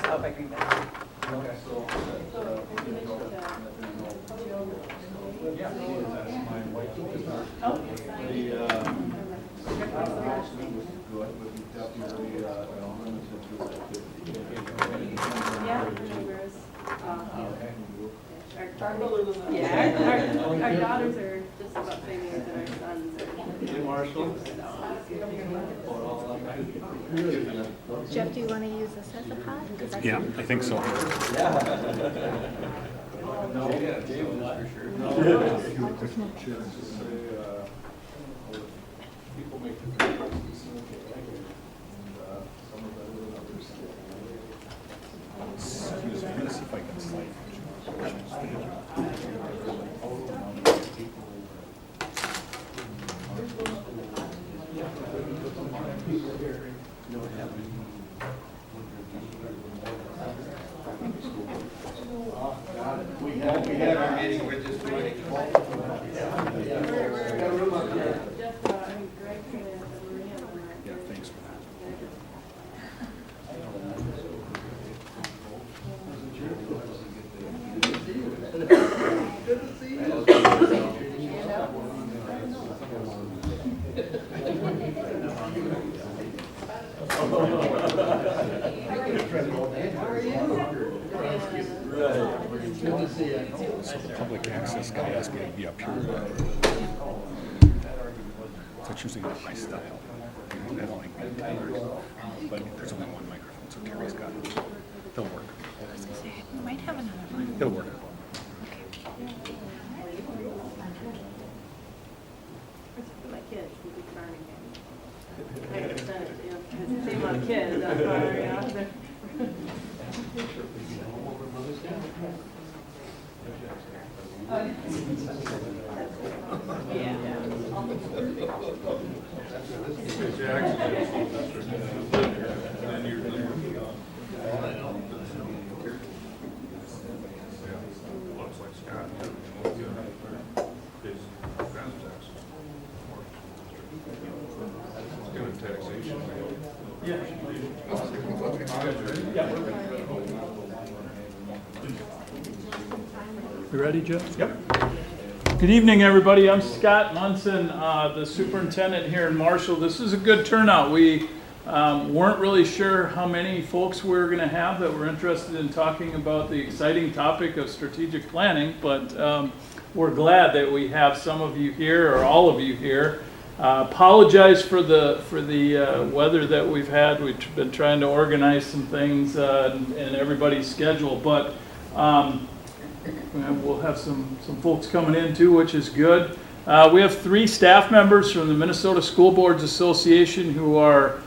Oh, by Green Bay. Okay. Yeah, that's my wife. Oh. Our daughters are just about the same age and our sons are. Hey, Marshall. Jeff, do you want to use this as a pod? Yeah, I think so. No, yeah, Dave was for sure. People make different choices. Some are better than others. Excuse me, I'm gonna see if I can slide. We have our meeting, we're just waiting. Yeah, thanks for that. So the public access guy asked me to be up here. That's usually not my style. I don't like being tired. But there's only one microphone, so Terry's got it. They'll work. We might have another one. It'll work. For my kids, would be charming. I understand it, you know, it's the same amount of kids, that's why, yeah. Looks like Scott. His grand tax. Good taxation. You ready, Jeff? Yep. Good evening, everybody. I'm Scott Munson, the superintendent here in Marshall. This is a good turnout. We weren't really sure how many folks we were going to have that were interested in talking about the exciting topic of strategic planning, but we're glad that we have some of you here, or all of you here. Apologize for the weather that we've had. We've been trying to organize some things in everybody's schedule, but we'll have some folks coming in too, which is good. We have 3 staff members from the Minnesota School Boards Association who are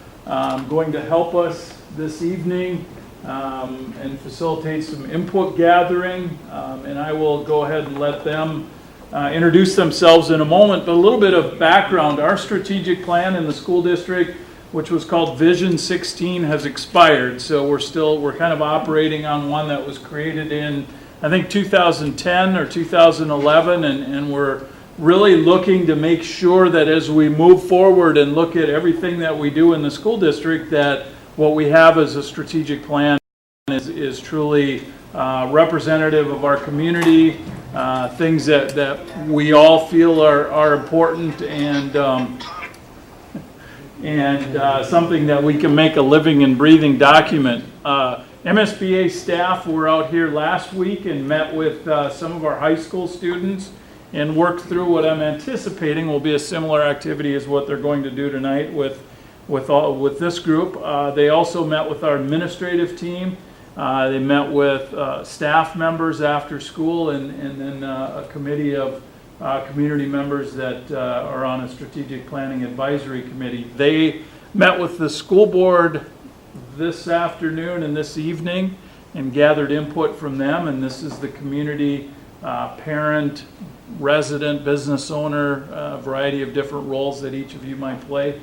going to help us this evening and facilitate some input gathering. And I will go ahead and let them introduce themselves in a moment. But a little bit of background. Our strategic plan in the school district, which was called Vision 16, has expired. So we're kind of operating on one that was created in, I think, 2010 or 2011, and we're really looking to make sure that as we move forward and look at everything that we do in the school district, that what we have as a strategic plan is truly representative of our community, things that we all feel are important, and something that we can make a living and breathing document. MSBA staff were out here last week and met with some of our high school students and worked through what I'm anticipating will be a similar activity as what they're going to do tonight with this group. They also met with our administrative team. They met with staff members after school, and then a committee of community members that are on a strategic planning advisory committee. They met with the school board this afternoon and this evening and gathered input from them, and this is the community parent, resident, business owner, a variety of different roles that each of you might play,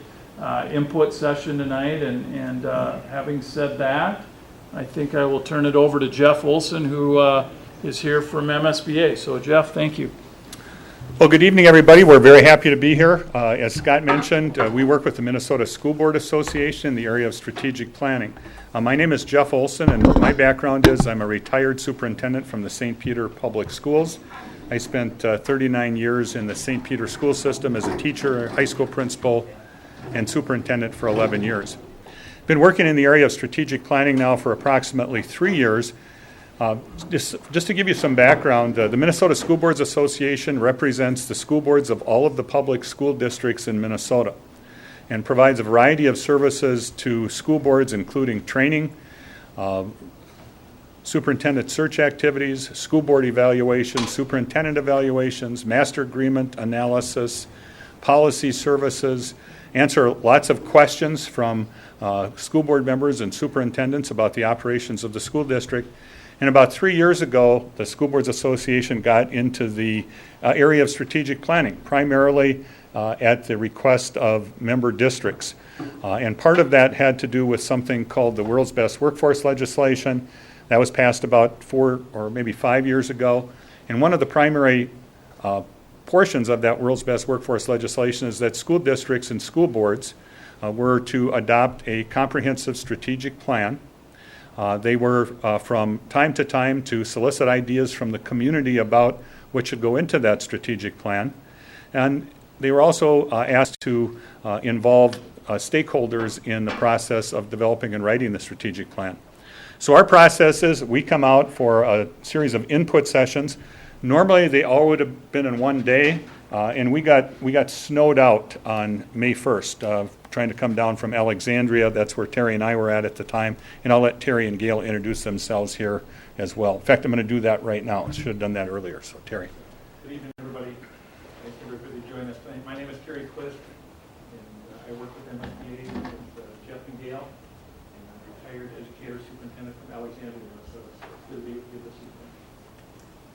input session tonight. And having said that, I think I will turn it over to Jeff Olson, who is here from MSBA. So Jeff, thank you. Well, good evening, everybody. We're very happy to be here. As Scott mentioned, we work with the Minnesota School Board Association in the area of strategic planning. My name is Jeff Olson, and my background is I'm a retired superintendent from the St. Peter Public Schools. I spent 39 years in the St. Peter school system as a teacher, high school principal, and superintendent for 11 years. Been working in the area of strategic planning now for approximately 3 years. Just to give you some background, the Minnesota School Boards Association represents the school boards of all of the public school districts in Minnesota and provides a variety of services to school boards, including training, superintendent search activities, school board evaluations, superintendent evaluations, master agreement analysis, policy services, answer lots of questions from school board members and superintendents about the operations of the school district. And about 3 years ago, the School Boards Association got into the area of strategic planning, primarily at the request of member districts. And part of that had to do with something called the World's Best Workforce legislation. That was passed about 4 or maybe 5 years ago. And one of the primary portions of that World's Best Workforce legislation is that school districts and school boards were to adopt a comprehensive strategic plan. They were, from time to time, to solicit ideas from the community about what should go into that strategic plan. And they were also asked to involve stakeholders in the process of developing and writing the strategic plan. So our process is we come out for a series of input sessions. Normally, they all would have been in one day, and we got snowed out on May 1st. Trying to come down from Alexandria. That's where Terry and I were at the time. And I'll let Terry and Gail introduce themselves here as well. In fact, I'm going to do that right now. I should have done that earlier. So, Terry. Good evening, everybody. Thanks everybody to join us tonight. My name is Terry Quist, and I work with MSBA with Jeff and Gail. And I'm a retired educator superintendent from Alexandria, Minnesota. So it's good to be with you this evening.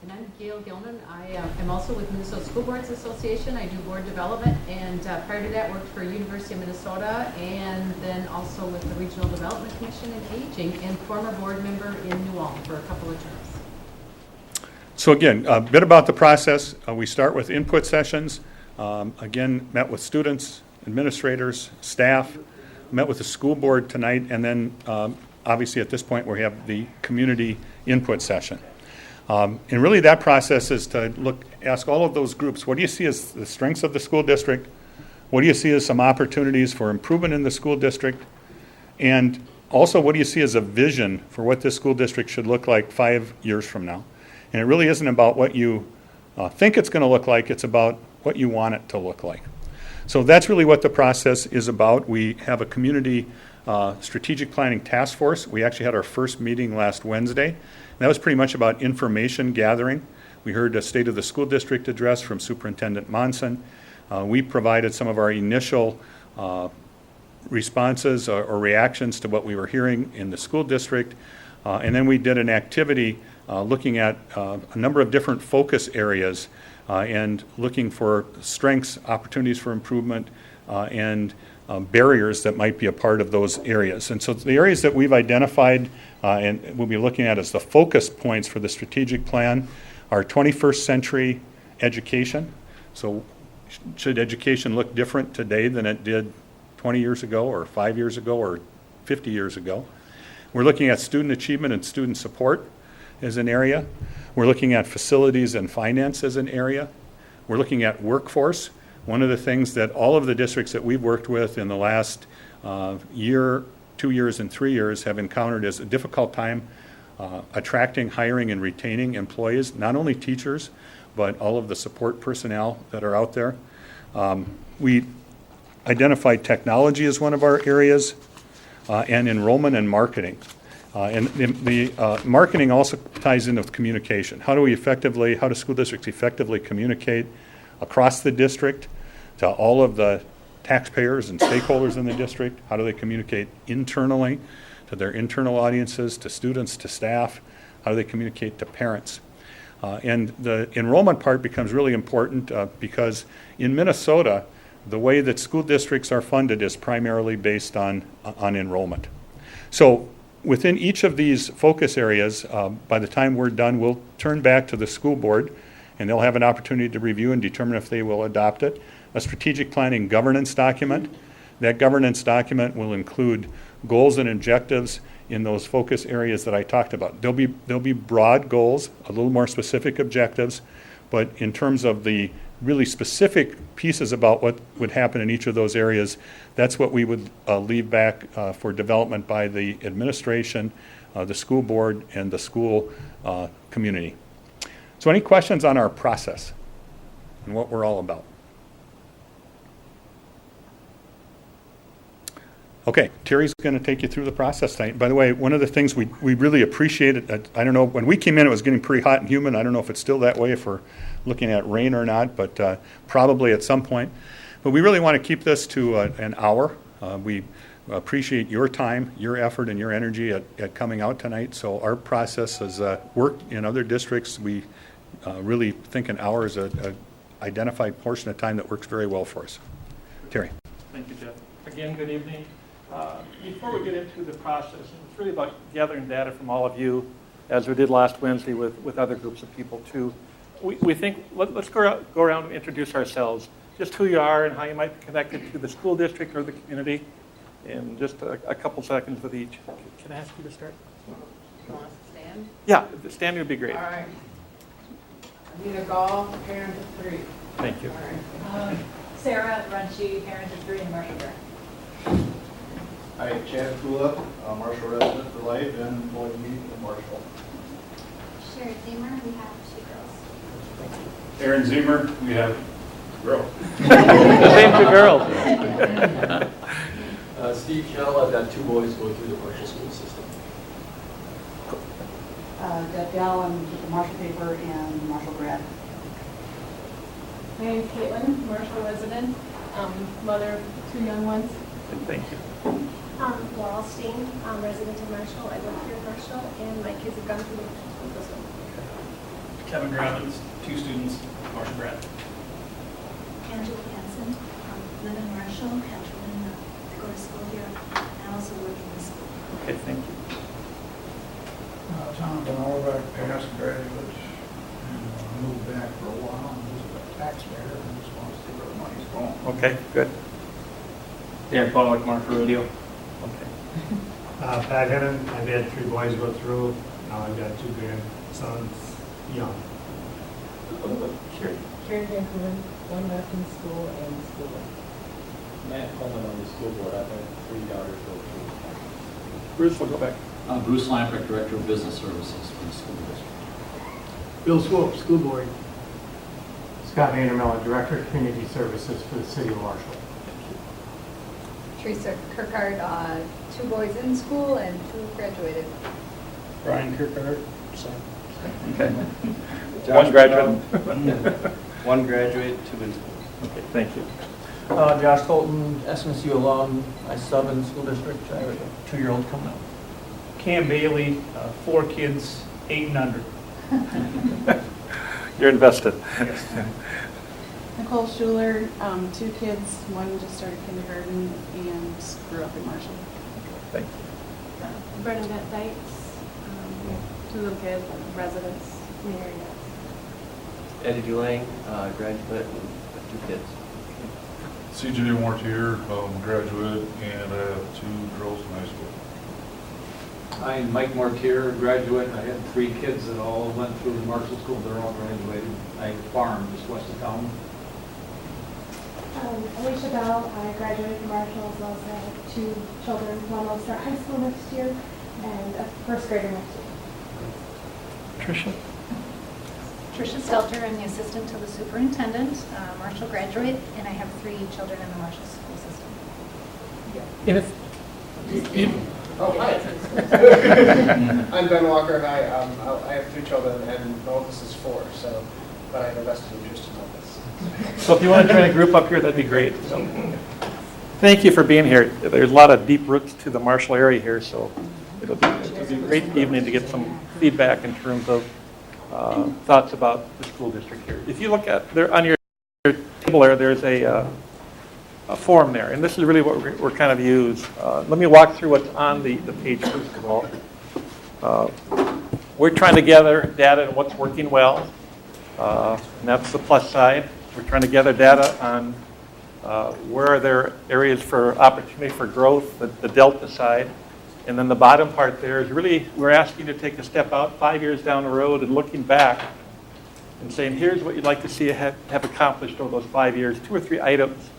And I'm Gail Gilman. I am also with Minnesota School Boards Association. I do board development, and prior to that worked for University of Minnesota, and then also with the Regional Development Commission in Aging, and former board member in New Ulm for a couple of terms. So again, a bit about the process. We start with input sessions. Again, met with students, administrators, staff, met with the school board tonight, and then obviously at this point we have the community input session. And really that process is to ask all of those groups, what do you see as the strengths of the school district? What do you see as some opportunities for improvement in the school district? And also, what do you see as a vision for what this school district should look like 5 years from now? And it really isn't about what you think it's going to look like, it's about what you want it to look like. So that's really what the process is about. We have a community strategic planning task force. We actually had our first meeting last Wednesday. And that was pretty much about information gathering. We heard a State of the School District address from Superintendent Monson. We provided some of our initial responses or reactions to what we were hearing in the school district. And then we did an activity looking at a number of different focus areas and looking for strengths, opportunities for improvement, and barriers that might be a part of those areas. And so the areas that we've identified and we'll be looking at as the focus points for the strategic plan are 21st century education. So should education look different today than it did 20 years ago or 5 years ago or 50 years ago? We're looking at student achievement and student support as an area. We're looking at facilities and finance as an area. We're looking at workforce. One of the things that all of the districts that we've worked with in the last year, 2 years, and 3 years have encountered is a difficult time attracting, hiring, and retaining employees, not only teachers, but all of the support personnel that are out there. We identified technology as one of our areas, and enrollment and marketing. And the marketing also ties in with communication. How do school districts effectively communicate across the district to all of the taxpayers and stakeholders in the district? How do they communicate internally to their internal audiences, to students, to staff? How do they communicate to parents? And the enrollment part becomes really important because in Minnesota, the way that school districts are funded is primarily based on enrollment. So within each of these focus areas, by the time we're done, we'll turn back to the school board and they'll have an opportunity to review and determine if they will adopt it. A strategic planning governance document. That governance document will include goals and objectives in those focus areas that I talked about. There'll be broad goals, a little more specific objectives, but in terms of the really specific pieces about what would happen in each of those areas, that's what we would leave back for development by the administration, the school board, and the school community. So any questions on our process and what we're all about? Okay, Terry's going to take you through the process tonight. By the way, one of the things we really appreciated, I don't know, when we came in it was getting pretty hot and humid. I don't know if it's still that way if we're looking at rain or not, but probably at some point. But we really want to keep this to an hour. We appreciate your time, your effort, and your energy at coming out tonight. So our process has worked in other districts. We really think an hour is an identified portion of time that works very well for us. Terry. Thank you, Jeff. Again, good evening. Before we get into the process, it's really about gathering data from all of you, as we did last Wednesday with other groups of people too. We think, let's go around and introduce ourselves, just who you are and how you might be connected to the school district or the community, in just a couple seconds with each. Can I ask you to start? You want us to stand? Yeah, standing would be great. All right. Anita Gall, parent of 3. Thank you. All right. Sarah Runchi, parent of 3 in Marshall Grant. Hi, Chad Kula, Marshall resident for life and employee in Marshall. Sherry Zemer, we have 2 girls. Aaron Zimmer, we have girl. Same 2 girls. Steve Shell, I've got 2 boys going through the Marshall school system. Deb Gall, I'm with the Marshall paper and Marshall grad. My name's Caitlin, Marshall resident, mother of 2 young ones. Thank you. Laurel Steen, resident of Marshall. I live here in Marshall, and my kids have gone through the Marshall school system. Kevin Gravins, 2 students, Marshall grad. Angela Hansen, live in Marshall, have children that go to school here, and also work in the school. Okay, thank you. Tom Benorbach, past graduate, and moved back for a while and was a taxpayer and just wants to see where the money's going. Okay, good. Dan Pollock, Marshall Radio. Okay. Pat Hennon, I've had 3 boys go through. Now I've got 2 grandsons, young. Karen Vancouver, 1 left in school and school. Matt Coleman on the school board, I've had 3 daughters go through. Bruce, we'll go back. Bruce Lamprecht, Director of Business Services for the school district. Bill Swope, School Board. Scott Vandermiller, Director of Community Services for the City of Marshall. Teresa Kirkard, 2 boys in school and 2 graduated. Brian Kirkard, same. Okay. One graduate. 1 graduate, 2 in school. Okay, thank you. Josh Colton, SMSU alum. I sub in the school district. I have a 2-year-old coming up. Cam Bailey, 4 kids, 8 and under. You're invested. Yes. Nicole Schuler, 2 kids, one just started kindergarten and grew up in Marshall. Thank you. Bernadette Dykes, we have 2 little kids, residents, married. Eddie Dulang, graduate, and 2 kids. CJ Mortier, graduate, and I have 2 girls in high school. I'm Mike Mortier, graduate. I had 3 kids that all went through the Marshall School. They're all graduated. I farm just west of town. Alicia Bell, I graduated from Marshall as well as I have 2 children. One will start high school next year and a 1st grader next year. Tricia? Tricia Stelter, I'm the assistant to the superintendent, Marshall graduate, and I have 3 children in the Marshall school system. And if, Oh, hi. I'm Ben Walker. Hi. I have 3 children, and my oldest is 4, so, but I have a vested interest in all this. so if you want to join a group up here, that'd be great. So, thank you for being here. There's a lot of deep roots to the Marshall area here, so it'll be a great evening to get some feedback in terms of thoughts about the school district here. If you look at there on your table there's a form there, and this is really what we're kind of use. Let me walk through what's on the page first of all. We're trying to gather data on what's working well, And that's the plus side. We're trying to gather data on where are there areas for opportunity for growth, the delta side. And then the bottom part there is really, we're asking you to take a step out 5 years down the road and looking back and saying, here's what you'd like to see have accomplished over those 5 years, 2 or 3 items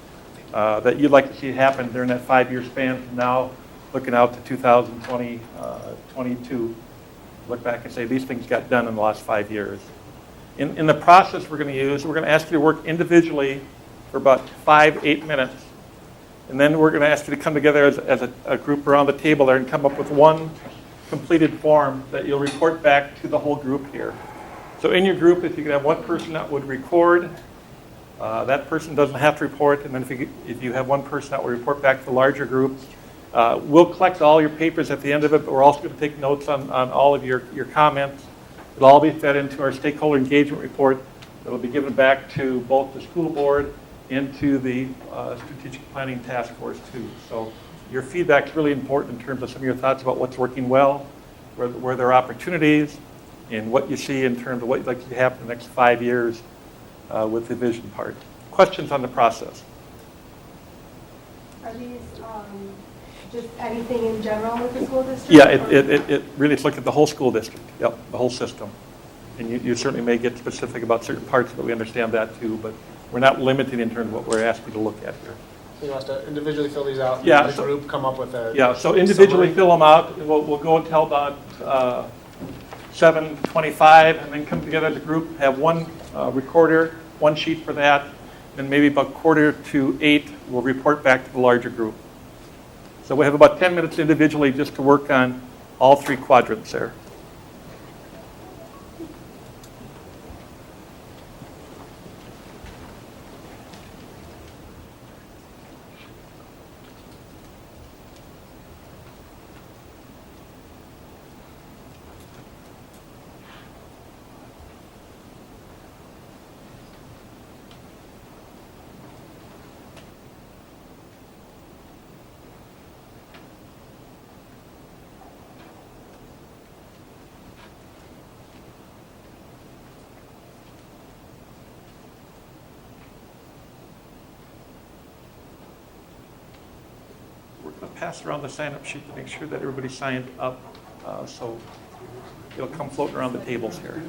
that you'd like to see happen during that 5-year span from now, looking out to 2020, 22. Look back and say, these things got done in the last 5 years. In the process we're going to use, we're going to ask you to work individually for about 5-8 minutes. And then we're going to ask you to come together as a group around the table there and come up with one completed form that you'll report back to the whole group here. So in your group, if you could have one person that would record, that person doesn't have to report. And then if you have one person that will report back to the larger group, we'll collect all your papers at the end of it, but we're also going to take notes on all of your comments. It'll all be fed into our stakeholder engagement report that will be given back to both the school board and to the strategic planning task force too. So your feedback is really important in terms of some of your thoughts about what's working well, where there are opportunities, and what you see in terms of what you'd like to see happen in the next 5 years with the vision part. Questions on the process? Are these just anything in general with the school district? Yeah, it really is look at the whole school district, yep, the whole system. And you certainly may get specific about certain parts, but we understand that too. But we're not limited in terms of what we're asking you to look at here. So you want us to individually fill these out? Yeah. And the group come up with a so individually summary? fill them out. We'll go until about 7:25, and then come together as a group, have one recorder, one sheet for that. Then maybe about 7:45, we'll report back to the larger group. So we have about 10 minutes individually just to work on all 3 quadrants there. We're going to pass around the sign-up sheet to make sure that everybody signed up, so it'll come floating around the tables here.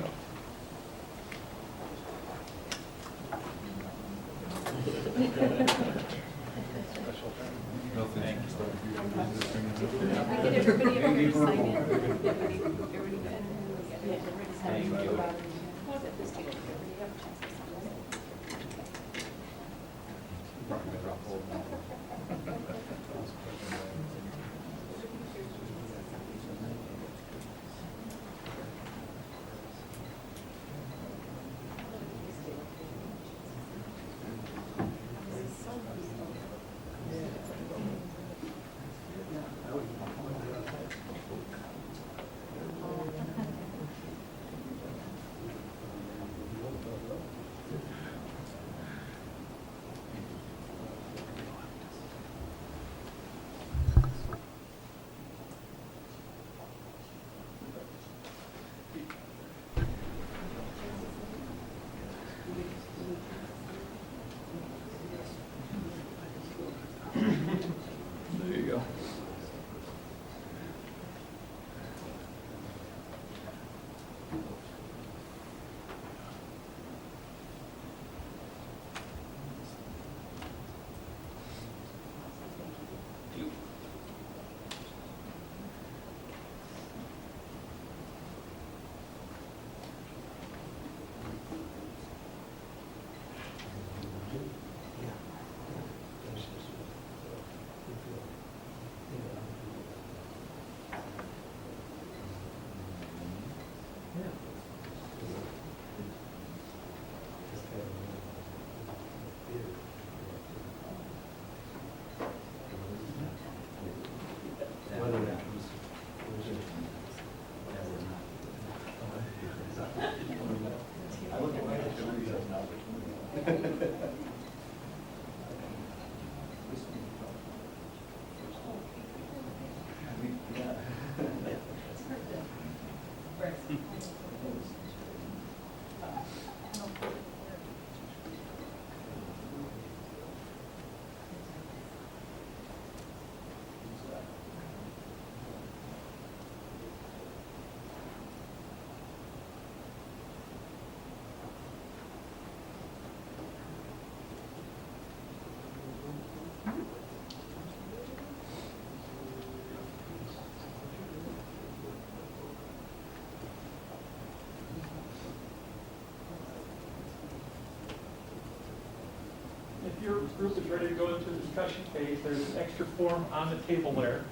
group is ready to go into the discussion phase, there's an extra form on the table there.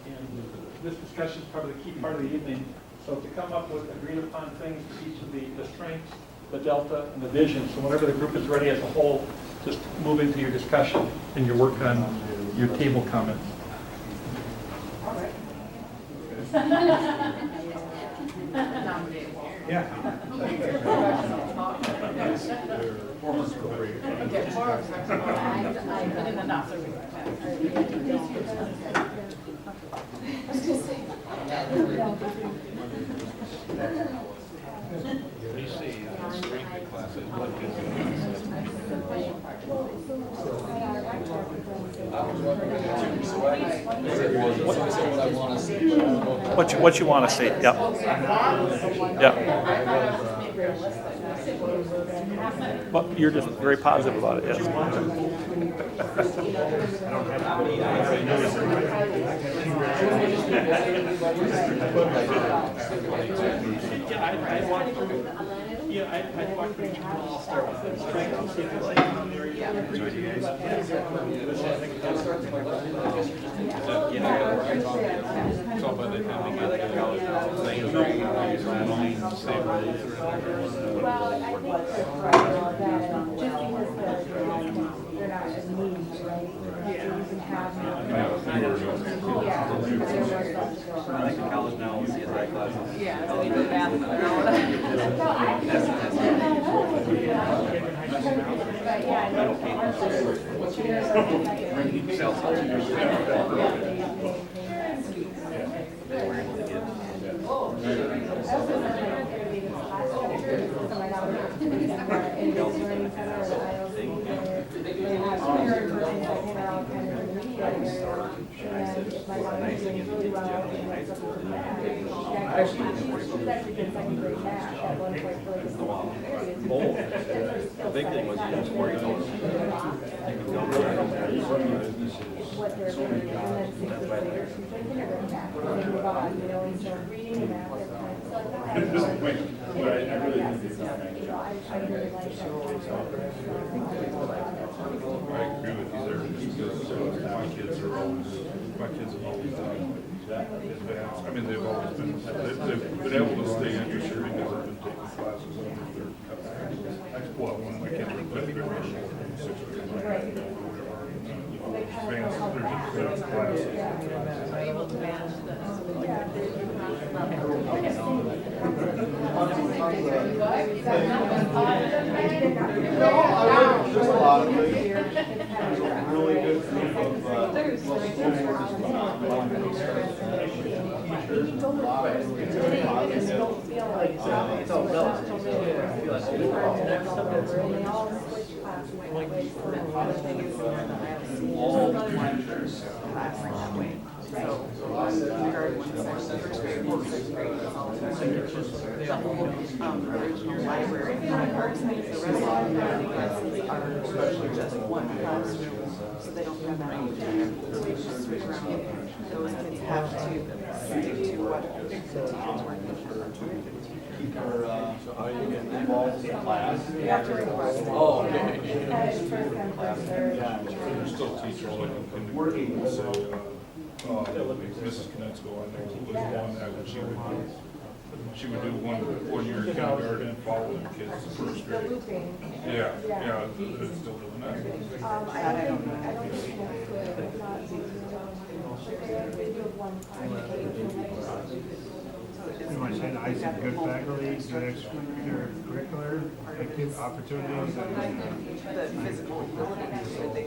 And this discussion is probably the key part of the evening. So to come up with agreed upon things for each of the strengths, the delta, and the vision. So whenever the group is ready as a whole, just move into your discussion and your work on your table comments. Yeah. What you want to see? Yep. Yep. Well, you're just very positive about it. Yes. I'd walk through each one. I'll start with the strength. I'll see if it's like on there. So by the time they get to college, things are online, same rules. Well, I think that just because they're not as needy, right? You can have I think in college now, we'll see it right classes. Yeah, so they do that. The big thing was just where you go. You can go what they're doing, and then 6 weeks later, she's in kindergarten back, and they move on, you know, and so reading and math, it's kind of, so I really like that. I really like that. I agree with you there, because my kids have always done advanced. I mean, they've always been, they've been able to stay interested because they've been taking classes on their, well, when my kids were in fifth grade, 6th grade, whatever. Advanced, there's classes. Are you able to manage this? There's a lot of things. Really good group of original library cards. The rest of the classes are just one classroom, so they don't have that opportunity to switch around. Those kids have to stick to what the teacher's working on. keep her involved in class. You have to request. Oh, okay. There's still teachers like in kindergarten, so, Mrs. Knetsko, I know, was one that she would do one year in kindergarten and follow them kids to first grade. Yeah, it's still doing that. I don't think it's not, they do one You want to say I said good faculty, good extracurricular opportunities. The physical ability, so they,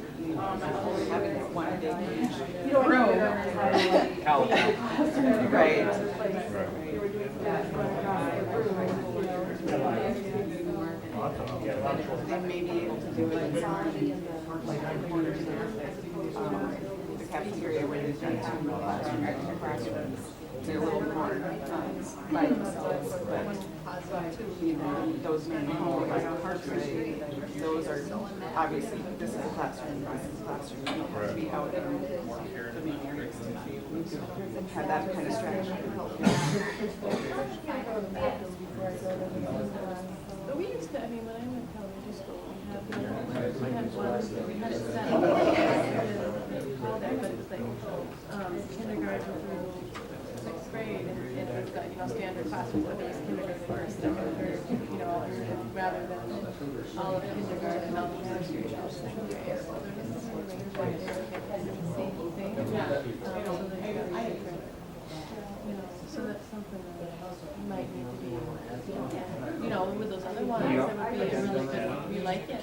having one day room. Right. They may be able to do it in some like corners there. The cafeteria where they've got 2 classrooms. They're a little more by themselves, but you know, those men who are like Parkway, those are obviously, this is a classroom, this is a classroom, you don't have to be out in the main areas. Have that kind of strategy to help. But we used to, I mean, when I went to elementary school, we had one, we had it set. Call that, but it was like, kindergarten through sixth grade, and it was got, standard classes, but it was kindergarten first, second, third, rather than all of kindergarten, all the nursery, all second grade. So there was this one where they had the same thing. So that's something that might need to be, with those other ones, it would be a really good, we like it.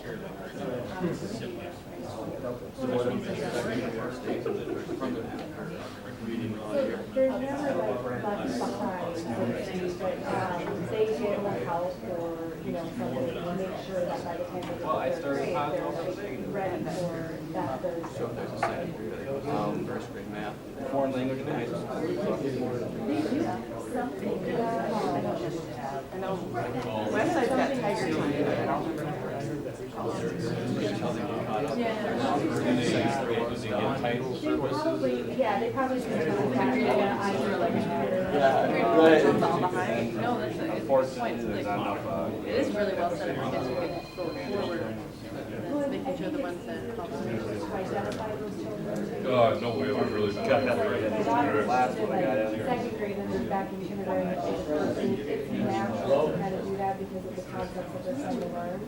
There's never like left behind, so to speak, but they get like help or, something to make sure that by the time they get to third grade, they're like ready for that third grade. So there's a second grade, first grade math, foreign language in high school. They do something, I know, website's got Tiger Time, but I don't remember. Untitled services. They probably should have done that. No, that's a good point. It is really well set up for kids who can go forward. That's making sure the ones that Identify those children. No, we haven't really got that right. My daughter, last one I got in second grade and then back in kindergarten. It's natural to kind of do that because of the concepts that they're trying to learn.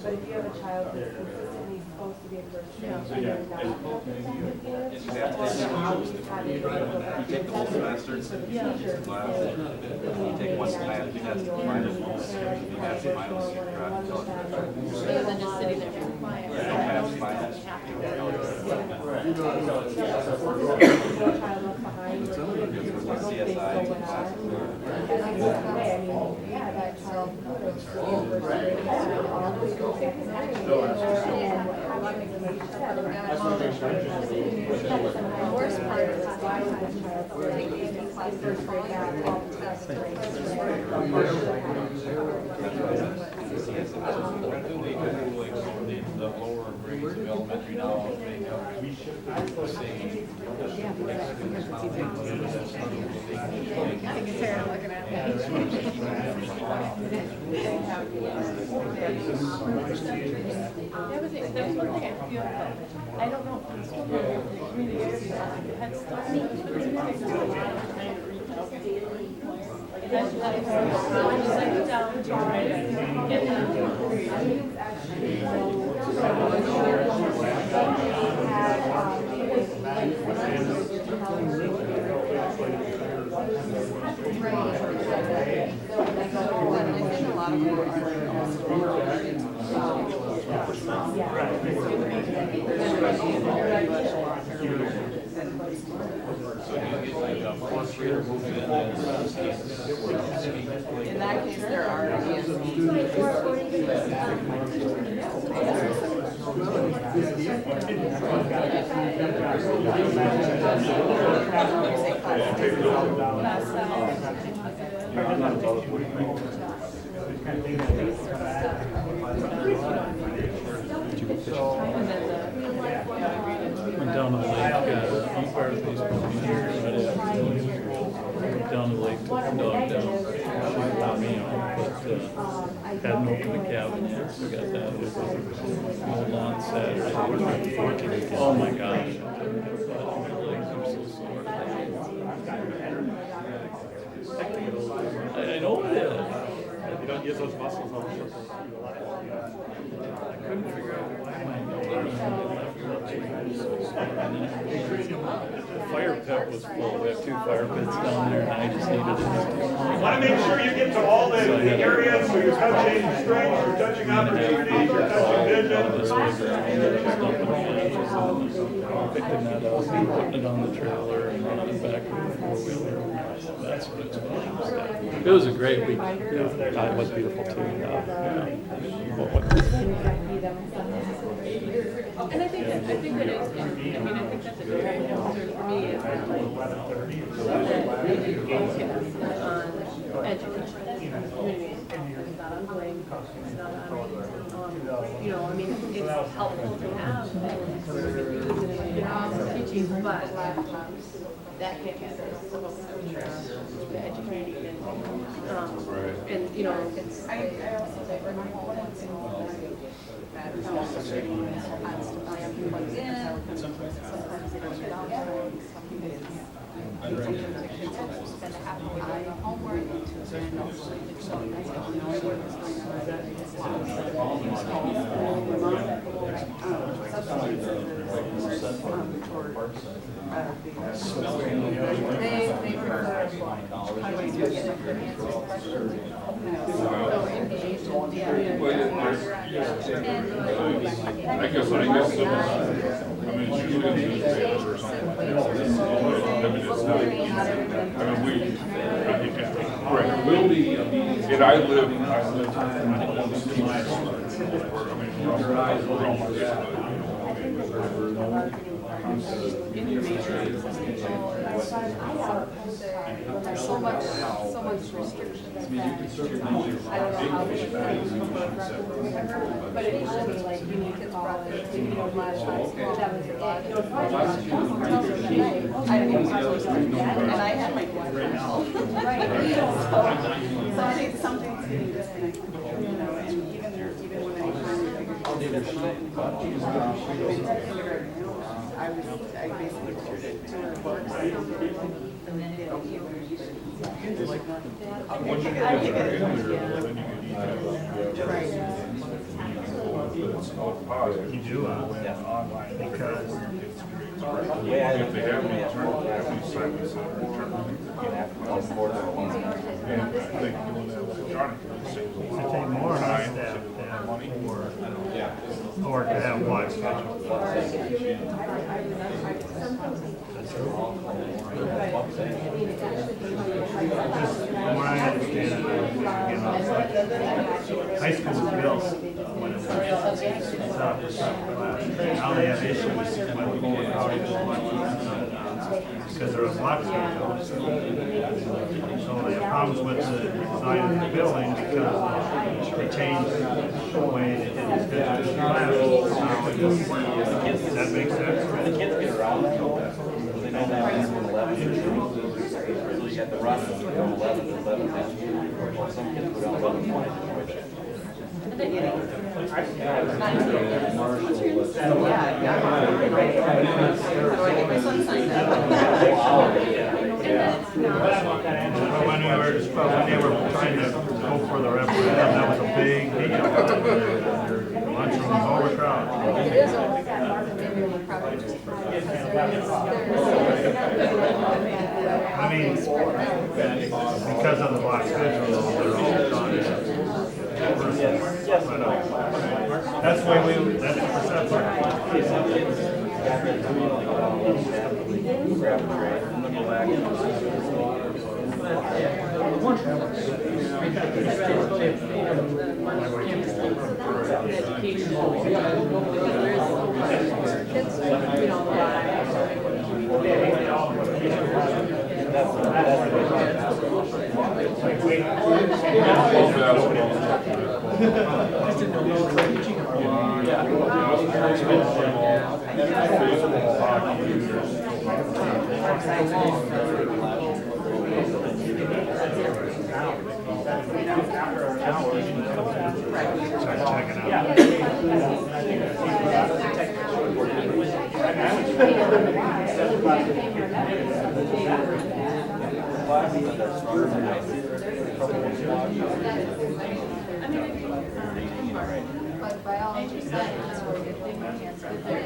But if you have a child who's consistently supposed to be in first grade and they're not protected kids, or they're always having to You take the whole semester, you take one class, you have to minus you have to minus your rather than just sitting there being quiet. You don't have to minus. The worst part is why was The lower grades of elementary now, they have the same. I don't know if it's still there, the community had stuff. In that case, there are Went down to the lake, umpire the baseball game right after. Went down to the lake, took the dog down. She got me on, but hadn't opened the cabin yet, so got that over. Rolled on Saturday. Oh my gosh. My legs are so sore. I know that. You don't use those muscles on the I couldn't figure out why my the fire pit was full. We have 2 fire pits down there, and I just needed to. Want to make sure you get to all the areas where you're touching strengths, you're touching opportunities, you're touching vision. Picking that up and putting it on the trailer and running back with the 4-wheeler. That's what it's about. It was a great week. Yeah, it was beautiful too. And I think that is, I think that's a great answer for me is that like, focus on education. It's not on blame, it's not on, I mean, it's helpful to have things, teaching, but that campus is so educating and, you know, it's. I also say for my home, it's that constantly have to plug in, sometimes they don't get out, sometimes the kids will spend a half a week on the homework, and also, so I don't know what was going on. They prefer highway to get answers questions, so engaged and I guess, I mean, it's usually in newspapers or something. I mean, it's not, I mean, right, will be, and I live on the teachers. I mean, we're almost, so much restrictions. I don't know how we but it should be like you need to follow it. You know, that was it. I didn't and I had my boyfriend. Right. So I think something's getting disconnected. You know, and even when I finally figured I basically told it to work. And then it once you get in there, then you can eat right. You do online because if they have any alternative, sign this up. And I think doing that electronically saves a it lot take more of on us time, to have money. or to have one schedule. From what I understand, high school was built when it was set up for some class. Now they have issues with overcrowding because there was block schedules. So they have problems with the design of the building because they changed the way they did the schedule of classes. Does that make sense? The kids get around that, they know that from 11 to 2. So you got the run from 11 to 11. Well, some kids go down 11 to 20. When they were trying to go for the referendum, that was a big deal. Their lunchroom was overcrowded. It is overcrowded. I mean, because of the block schedule, they're all done. That's the way that's the perception. Grab a tray and then go back.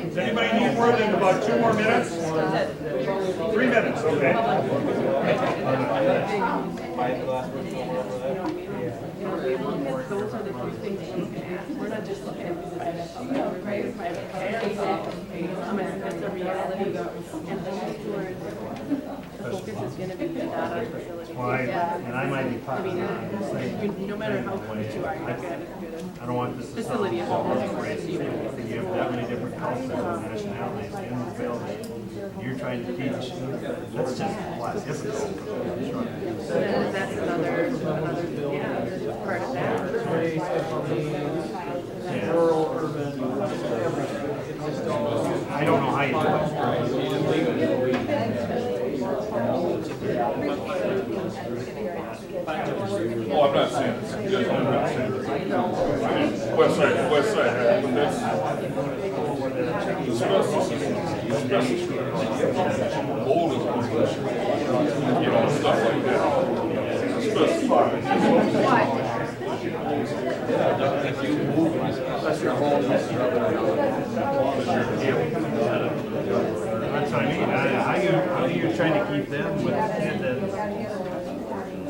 Does anybody need more than about 2 more minutes? 3 minutes, okay. Those are the three things that you can ask. We're not just looking at it's a reality. And the focus is going to be the data facility. Well, and I might be popping on. No matter how close you are, you're not going to I don't want this to sound like racist. You have that many different cultures and nationalities in the building. You're trying to teach. That's just a lot difficult. That's another part of that. Rural, urban, I don't know how you do it. Oh, I'm not saying this, yes, I'm not saying this. I mean, west side, but that's, asbestos is, mold is, you know, stuff like that. Asbestos. That's your home, that's your That's what I mean. How are you trying to keep them with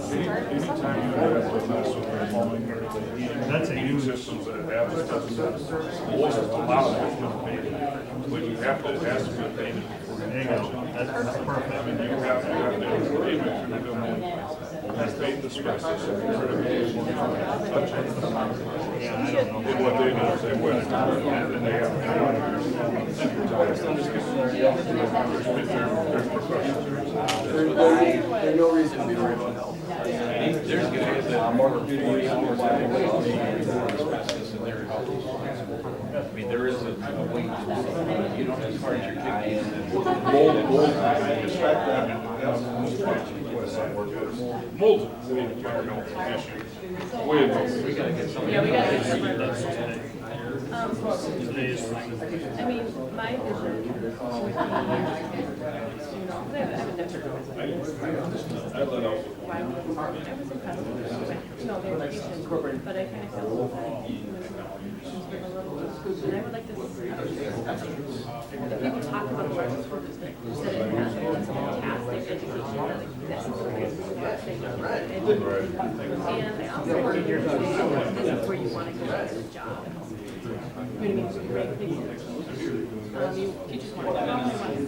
Anytime you have plumbing or That's a huge systems that have asbestos, most of the lot of it's been painted. But you have to, it has to be painted before you There you go. That's perfect. I mean, you have to pay make sure you're doing it. That's paint the asbestos. And what they do is they wet it, and then they have there's professionals. There's no reason to be worried about health. There's guys that are more asbestos in their health. I mean, there is a way to do it. You don't discard your kidneys. Mold, expect that. Mold, we need to figure out the issue. We gotta get something. Yeah, we gotta get some of those. I mean, my vision would be, I haven't never I let out. why would I was impressed with their education, but I kind of feel that a little, and I would like to see people talk about the market school district, that it has a fantastic education, like this is where it's and I also think this is where you want to go to a job. You know what I mean? Great places. Teachers want to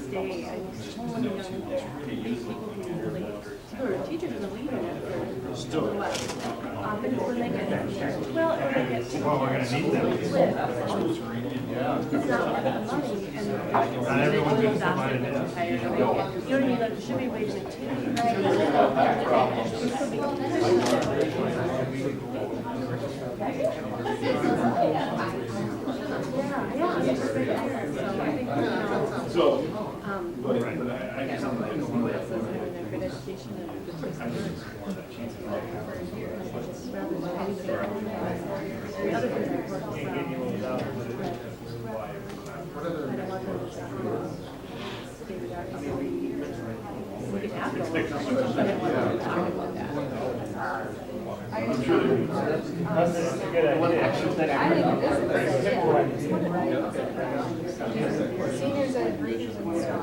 stay. I know so many young people who really, or teachers who leave it after what? But it's when they get there. Well, or they get to Well, we're going to need them. live. It's not having the money, and everyone's they gonna live provide it. You know what I mean? Like, there should be ways to take So, I'm sure that's a good idea. Seniors at Readers and Strong.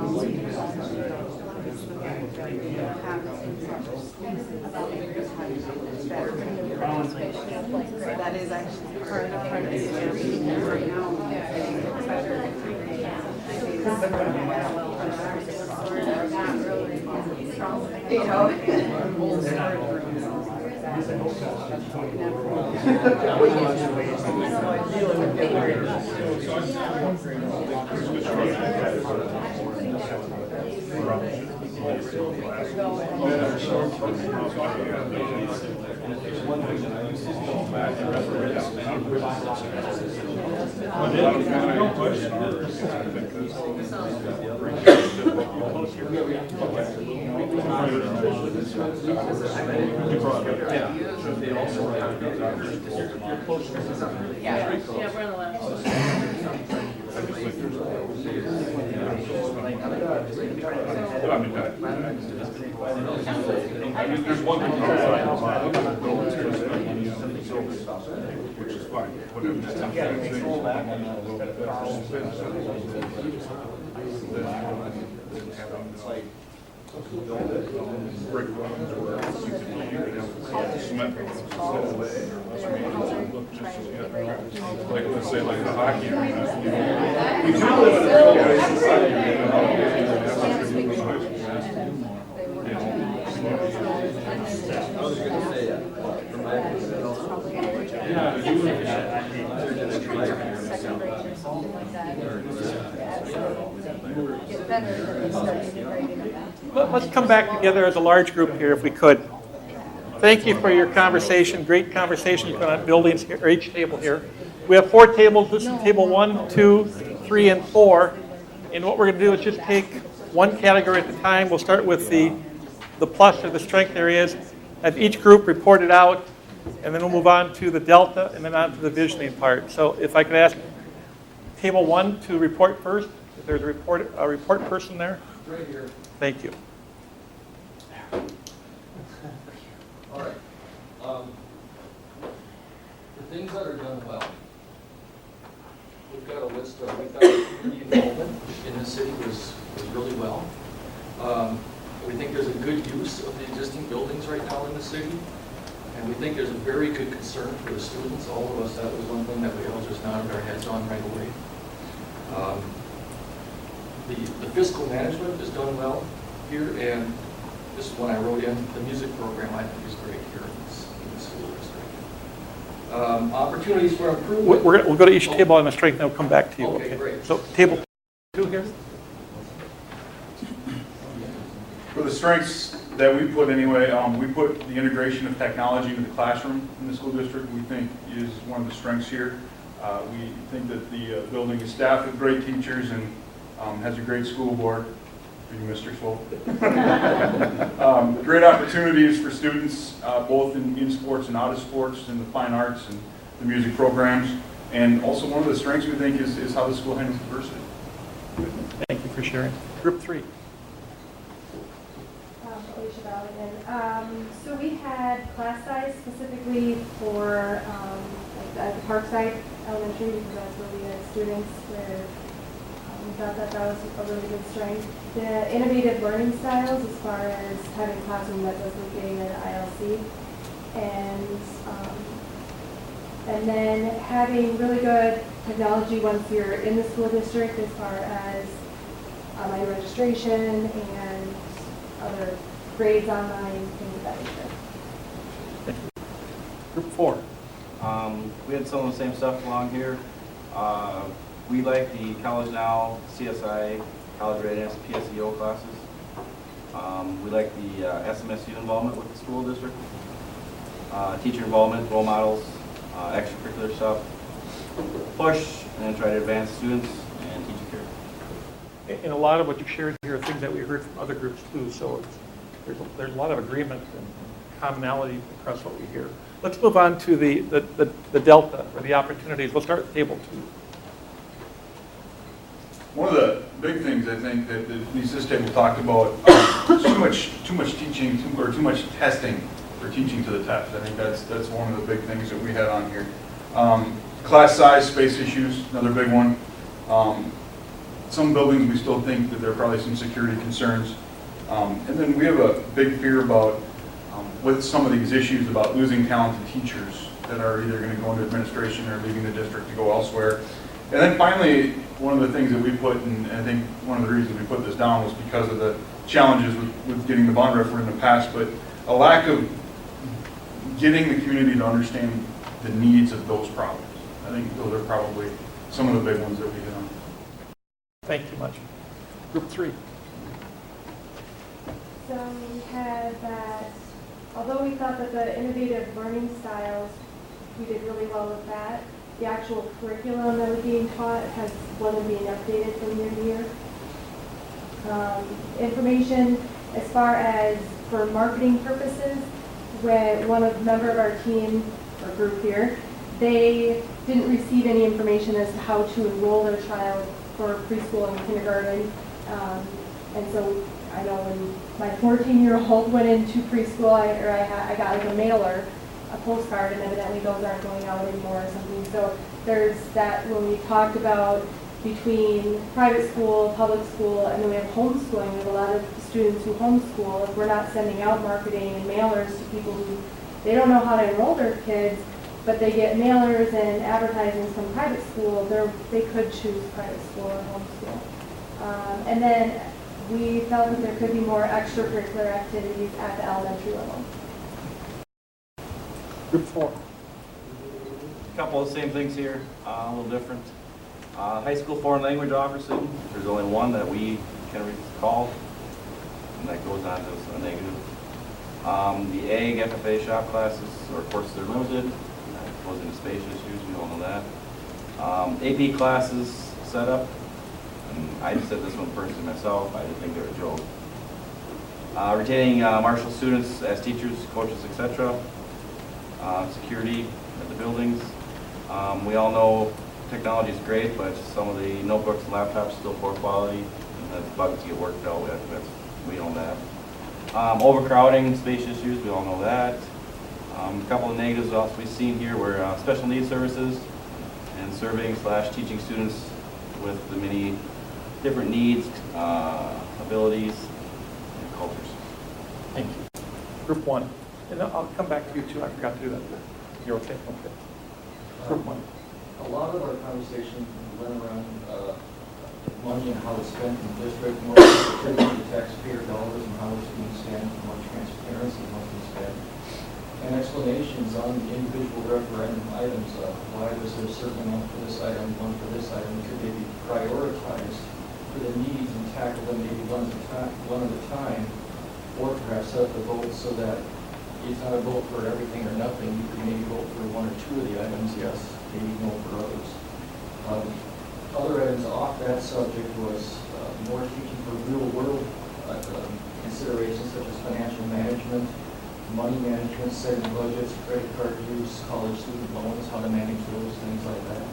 That is actually part of the right now. You know. Yeah, we're on the left. There's one thing which is fine. Brick ones or you could have cement like let's say like the hockey arena. Let's come back together as a large group here if we could. Thank you for your conversation, great conversation you put on buildings here, or each table here. We have 4 tables, this is table 1, 2, 3, and 4. And what we're going to do is just take one category at a time. We'll start with the plus or the strength areas. have each group report it out, and then we'll move on to the delta and then on to the visioning part. So if I could ask table 1 to report first, if there's a report person there. Right here. Thank you. All right. The things that are done well. We've got a list of, we thought community involvement in the city was really well. We think there's a good use of the existing buildings right now in the city. And we think there's a very good concern for the students. All of us, that was one thing that we all just nodded our heads on right away. The fiscal management is done well here, and this is one I wrote in. The music program, I think, is great here in the school district. Opportunities for improvement. We'll go to each table on the strength, and then we'll come back to you. Okay, great. So table 2 here. For the strengths that we put anyway, we put the integration of technology into the classroom in the school district, we think is one of the strengths here. We think that the building is staffed with great teachers and has a great school board. For you, Mr. Swope. Great opportunities for students, both in sports and out of sports, in the fine arts and the music programs. And also one of the strengths we think is how the school handles diversity. Thank you for sharing. Group 3. Alicia Ballaghan. So we had class size specifically for at the Parkside Elementary, because that's where we had students where we thought that was a really good strength. The innovative learning styles as far as having a classroom that does look getting an ILC. And then having really good technology once you're in the school district as far as online registration and other grades online, things of that nature. Group 4. We had some of the same stuff along here. We like the College Now, CSI, College Readiness, PSEO classes. We like the SMSU involvement with the school district. Teacher involvement, role models, extracurricular stuff. Push and try to advance students and teacher care. And a lot of what you shared here are things that we heard from other groups too, so there's a lot of agreement and commonality across what we hear. Let's move on to the delta, or the opportunities. We'll start with table 2. One of the big things I think that this table talked about is too much teaching or too much testing for teaching to the test. I think that's one of the big things that we had on here. Class size, space issues, another big one. Some buildings we still think that there are probably some security concerns. And then we have a big fear about, with some of these issues, about losing talented teachers that are either going to go into administration or leaving the district to go elsewhere. And then finally, one of the things that we put, and I think one of the reasons we put this down was because of the challenges with getting the bond referendum in the past, but a lack of getting the community to understand the needs of those problems. I think those are probably some of the big ones that we hit on. Thank you much. Group 3. So we had that, although we thought that the innovative learning styles, we did really well with that, the actual curriculum that was being taught wasn't being updated from year to year. Information as far as for marketing purposes, when member of our team or group here, they didn't receive any information as to how to enroll their child for preschool and kindergarten. And so I know when my 14-year-old went into preschool, I got like a mailer, a postcard, and evidently those aren't going out anymore or something. So there's that when we talked about between private school, public school, and then we have homeschooling. We have a lot of students who homeschool. If we're not sending out marketing and mailers to people who they don't know how to enroll their kids, but they get mailers and advertisements from private school, they could choose private school or homeschool. And then we felt that there could be more extracurricular activities at the elementary level. Group 4. A couple of the same things here, a little different. High school foreign language officer, there's only one that we can recall, and that goes on to a negative. The ag FFA shop classes or courses are limited. That goes into space issues, we all know that. AP classes set up, and I said this one personally myself, I didn't think they were a joke. Retaining Marshall students as teachers, coaches, etc. Security at the buildings. We all know technology is great, but some of the notebooks and laptops still poor quality, and that's bugs to get worked out with. We know that. Overcrowding, space issues, we all know that. A couple of negatives also we've seen here were special needs services and serving / teaching students with the many different needs, abilities, and cultures. Thank you. Group 1. And I'll come back to you too. I forgot to do that. You're okay? Okay. Group 1. A lot of our conversation went around money and how it's spent in the district, more particularly the taxpayer dollars and how it's being spent, more transparency in how it's being spent, and explanations on the individual referendum items. Why was there a certain amount for this item, one for this item? Could they be prioritized for the needs and tackle them maybe one at a time, or perhaps set up the vote so that it's not a vote for everything or nothing. You could maybe vote for one or two of the items, yes, maybe no for others. Other items off that subject was more teaching for real-world considerations such as financial management, money management, setting budgets, credit card use, college student loans, how to manage those, things like that.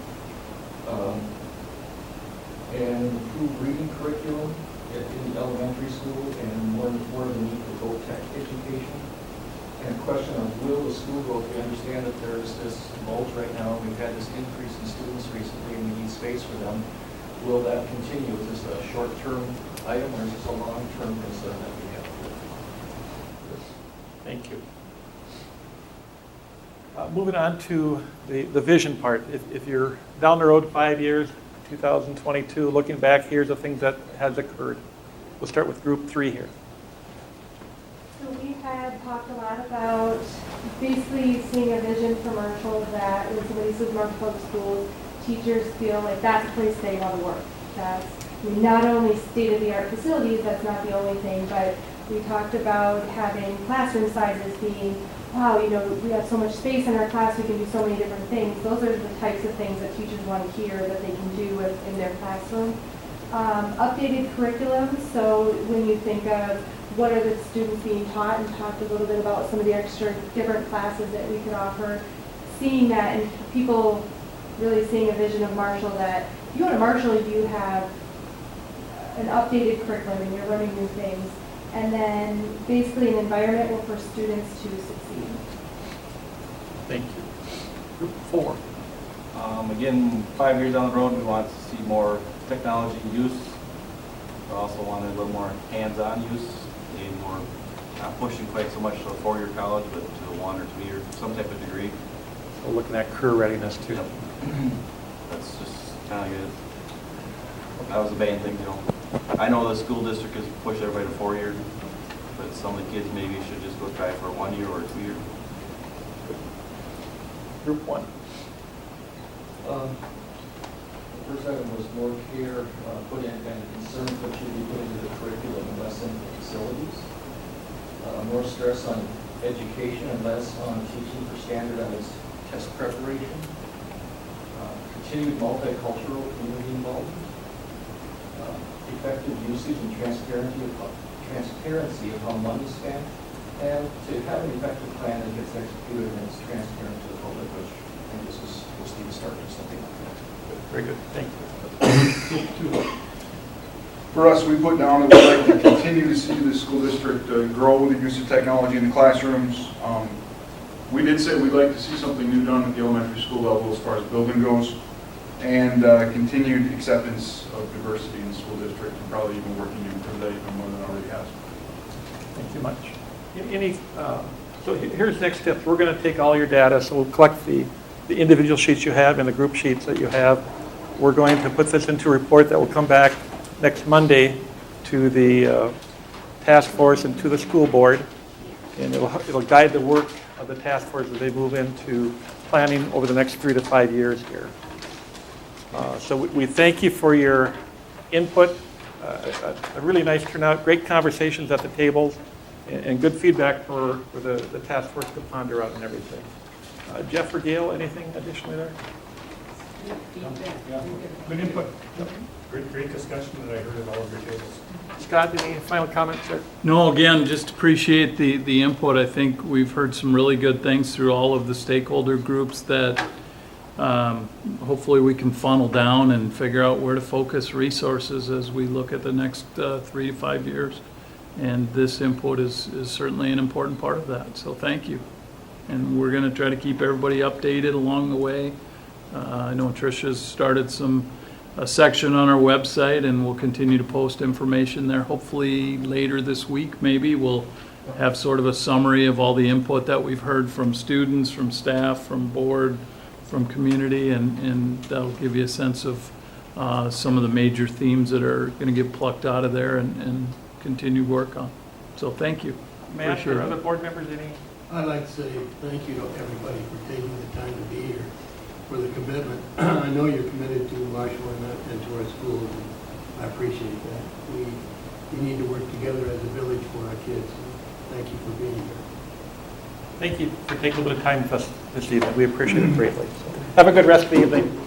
And improved reading curriculum in the elementary school and more of the need for vote tech education. And a question of will the school growth, we understand that there's this bulge right now, we've had this increase in students recently and we need space for them. Will that continue? Is this a short-term item or is this a long-term concern that we have? Thank you. Moving on to the vision part. If you're down the road 5 years, 2022, looking back, here's the things that has occurred. We'll start with group 3 here. So we had talked a lot about basically seeing a vision for Marshall that when somebody says Marshall Public Schools, teachers feel like that's a place they want to work. That's not only state-of-the-art facilities, that's not the only thing, but we talked about having classroom sizes being, wow, we have so much space in our class, we can do so many different things. Those are the types of things that teachers want to hear that they can do in their classroom. Updated curriculum, so when you think of what are the students being taught, and talked a little bit about some of the extra different classes that we could offer, seeing that and people really seeing a vision of Marshall that if you go to Marshall, you have an updated curriculum and you're learning new things. And then basically an environment for students to succeed. Thank you. Group 4. Again, 5 years down the road, we want to see more technology use. We also want a little more hands-on use, maybe more, not pushing quite so much to a 4-year college, but to a 1 or 2 year, some type of degree. So looking at career readiness too. Yep. That's just kind of good. That was the main thing, I know the school district has pushed everybody to 4 years, but some of the kids maybe should just go try for a 1 year or a 2 year. Group 1. The first item was more care put in and concerns that should be put into the curriculum and less into facilities. More stress on education and less on teaching for standardized test preparation. Continued multicultural community involvement. Effective usage and transparency of how money is spent, and to have an effective plan that gets executed and is transparent to the public, which I think this was supposed to be the start of something like that. Very good. Thank you. For us, we put down that we'd like to continue to see the school district grow the use of technology in the classrooms. We did say we'd like to see something new done at the elementary school level as far as building goes, and continued acceptance of diversity in the school district, and probably even working to improve that even more than it already has. Thank you much. So here's next steps. We're going to take all your data, so we'll collect the individual sheets you have and the group sheets that you have. We're going to put this into a report that will come back next Monday to the task force and to the school board, and it'll guide the work of the task force as they move into planning over the next 3 to 5 years here. So we thank you for your input, a really nice turnout, great conversations at the tables, and good feedback for the task force to ponder out and everything. Jeff or Gail, anything additionally there? Yeah. Good input. Yep. Great discussion that I heard at all of your tables. Scott, any final comments, sir? No, again, just appreciate the input. I think we've heard some really good things through all of the stakeholder groups that hopefully we can funnel down and figure out where to focus resources as we look at the next 3 to 5 years. And this input is certainly an important part of that, so thank you. And we're going to try to keep everybody updated along the way. I know Tricia's started a section on our website, and we'll continue to post information there. Hopefully later this week, maybe, we'll have sort of a summary of all the input that we've heard from students, from staff, from board, from community, and that'll give you a sense of some of the major themes that are going to get plucked out of there and continue work on. So thank you. Matt, Appreciate or it. other board members, any? I'd like to say thank you to everybody for taking the time to be here, for the commitment. I know you're committed to Marshall and to our schools, and I appreciate that. We need to work together as a village for our kids. Thank you for being here. Thank you for taking a little bit of time with us this evening. We appreciate it greatly. So, have a good rest of the evening.